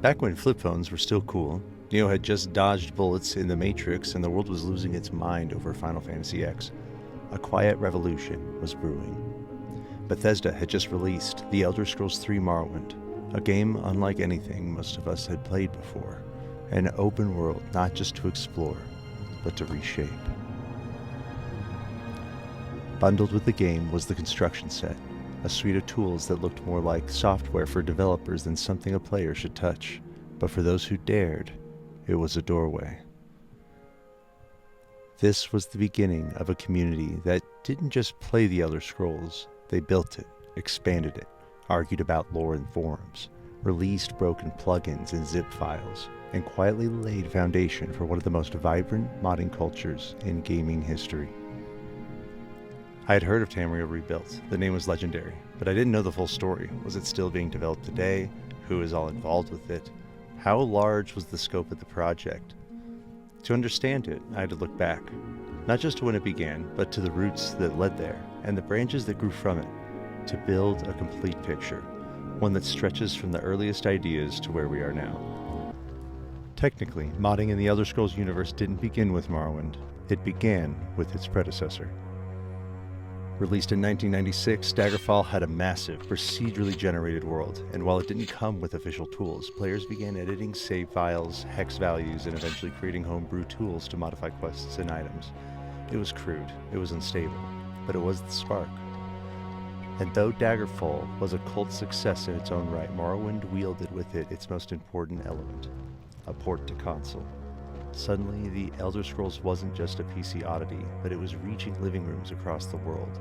Back when flip phones were still cool, Neo had just dodged bullets in The Matrix and the world was losing its mind over Final Fantasy X. A quiet revolution was brewing. Bethesda had just released The Elder Scrolls III Morrowind, a game unlike anything most of us had played before, an open world not just to explore, but to reshape. Bundled with the game was the construction set, a suite of tools that looked more like software for developers than something a player should touch. But for those who dared, it was a doorway. This was the beginning of a community that didn't just play the Elder Scrolls, they built it, expanded it, argued about lore in forums, released broken plugins and zip files, and quietly laid foundation for one of the most vibrant modding cultures in gaming history. I had heard of Tamriel Rebuilt. The name was legendary, but I didn't know the full story. Was it still being developed today? Who is all involved with it? How large was the scope of the project? To understand it, I had to look back, not just to when it began, but to the roots that led there, and the branches that grew from it, to build a complete picture, one that stretches from the earliest ideas to where we are now. Technically, modding in the Elder Scrolls universe didn't begin with Morrowind. It began with its predecessor. Released in 1996, Daggerfall had a massive, procedurally generated world, and while it didn't come with official tools, players began editing save files, hex values, and eventually creating homebrew tools to modify quests and items. It was crude, it was unstable, but it was the spark. And though Daggerfall was a cult success in its own right, Morrowind wielded with it its most important element, a port to console. Suddenly, the Elder Scrolls wasn't just a PC oddity, but it was reaching living rooms across the world.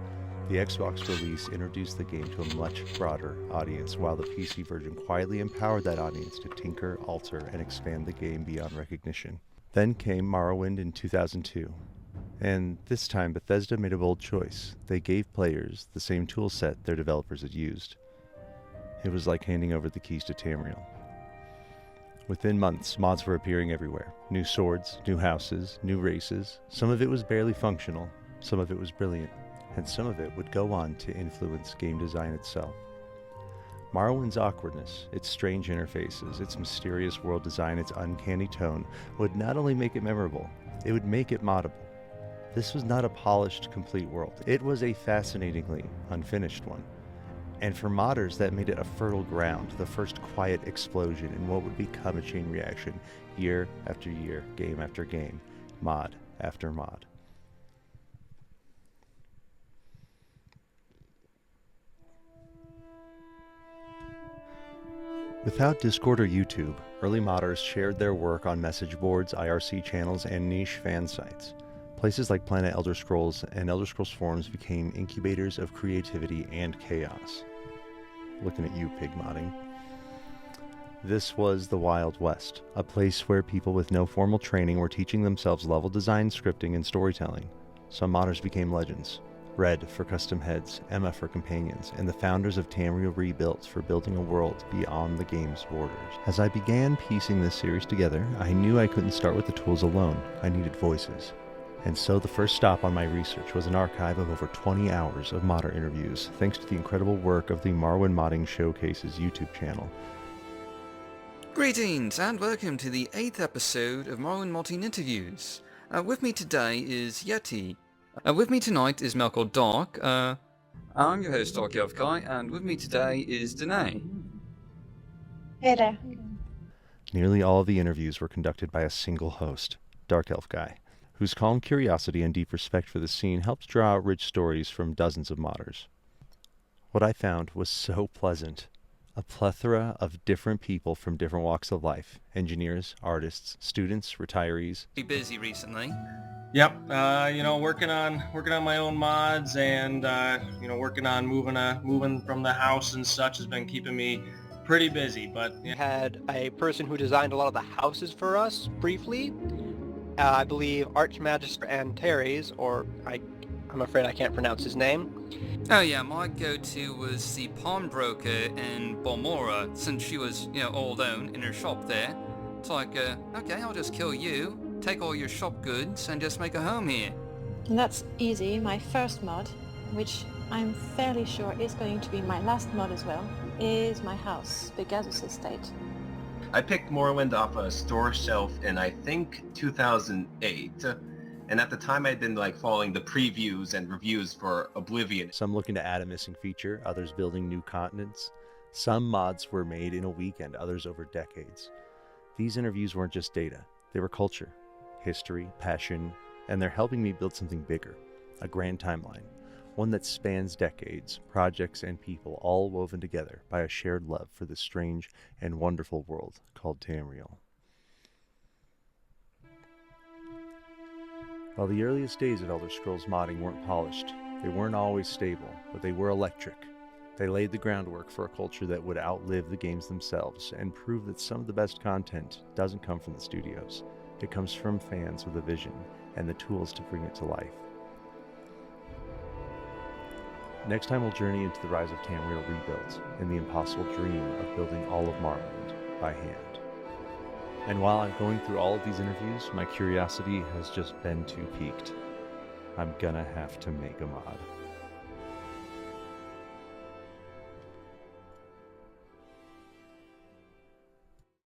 The Xbox release introduced the game to a much broader audience, while the PC version quietly empowered that audience to tinker, alter, and expand the game beyond recognition. Then came Morrowind in 2002, and this time Bethesda made a bold choice. They gave players the same toolset their developers had used. It was like handing over the keys to Tamriel. Within months, mods were appearing everywhere. New swords, new houses, new races. Some of it was barely functional, some of it was brilliant, and some of it would go on to influence game design itself. Morrowind's awkwardness, its strange interfaces, its mysterious world design, its uncanny tone, would not only make it memorable, it would make it moddable. This was not a polished, complete world. It was a fascinatingly unfinished one. And for modders, that made it a fertile ground, the first quiet explosion in what would become a chain reaction, year after year, game after game, mod after mod. Without Discord or YouTube, early modders shared their work on message boards, IRC channels, and niche fan sites. Places like Planet Elder Scrolls and Elder Scrolls forums became incubators of creativity and chaos. Looking at you, pig modding. This was the Wild West, a place where people with no formal training were teaching themselves level design, scripting, and storytelling. Some modders became legends. Red for custom heads, Emma for companions, and the founders of Tamriel Rebuilt for building a world beyond the game's borders. As I began piecing this series together, I knew I couldn't start with the tools alone. I needed voices. And so the first stop on my research was an archive of over 20 hours of modder interviews, thanks to the incredible work of the Morrowind Modding Showcase's YouTube channel. Greetings and welcome to the 8th episode of Morrowind Modding Interviews. With me today is Yeti. With me tonight is Melkor Dark. I'm your host Dark Elf Guy, and with me today is Danae. Hey there. Nearly all of the interviews were conducted by a single host, Dark Elf Guy, whose calm curiosity and deep respect for the scene helped draw out rich stories from dozens of modders. What I found was so pleasant. A plethora of different people from different walks of life. Engineers, artists, students, retirees. Be busy recently. Yep, working on my own mods and working on moving from the house and such has been keeping me pretty busy. But We had a person who designed a lot of the houses for us briefly. I believe Archmagister Antares, or I'm afraid I can't pronounce his name. Oh yeah, my go-to was the pawnbroker in Balmora, since she was, all alone in her shop there. It's like, okay, I'll just kill you, take all your shop goods, and just make a home here. And that's easy. My first mod, which I'm fairly sure is going to be my last mod as well, is my house, Pegasus Estate. I picked Morrowind off a store shelf in, I think, 2008. And at the time, I'd been like following the previews and reviews for Oblivion. Some looking to add a missing feature, others building new continents. Some mods were made in a weekend, others over decades. These interviews weren't just data, they were culture, history, passion, and they're helping me build something bigger, a grand timeline, one that spans decades, projects, and people all woven together by a shared love for this strange and wonderful world called Tamriel. While the earliest days of Elder Scrolls modding weren't polished, they weren't always stable, but they were electric. They laid the groundwork for a culture that would outlive the games themselves and prove that some of the best content doesn't come from the studios. It comes from fans with a vision and the tools to bring it to life. Next time we'll journey into the rise of Tamriel rebuilt and the impossible dream of building all of Morrowind by hand. And while I'm going through all of these interviews, my curiosity has just been too piqued. I'm gonna have to make a mod.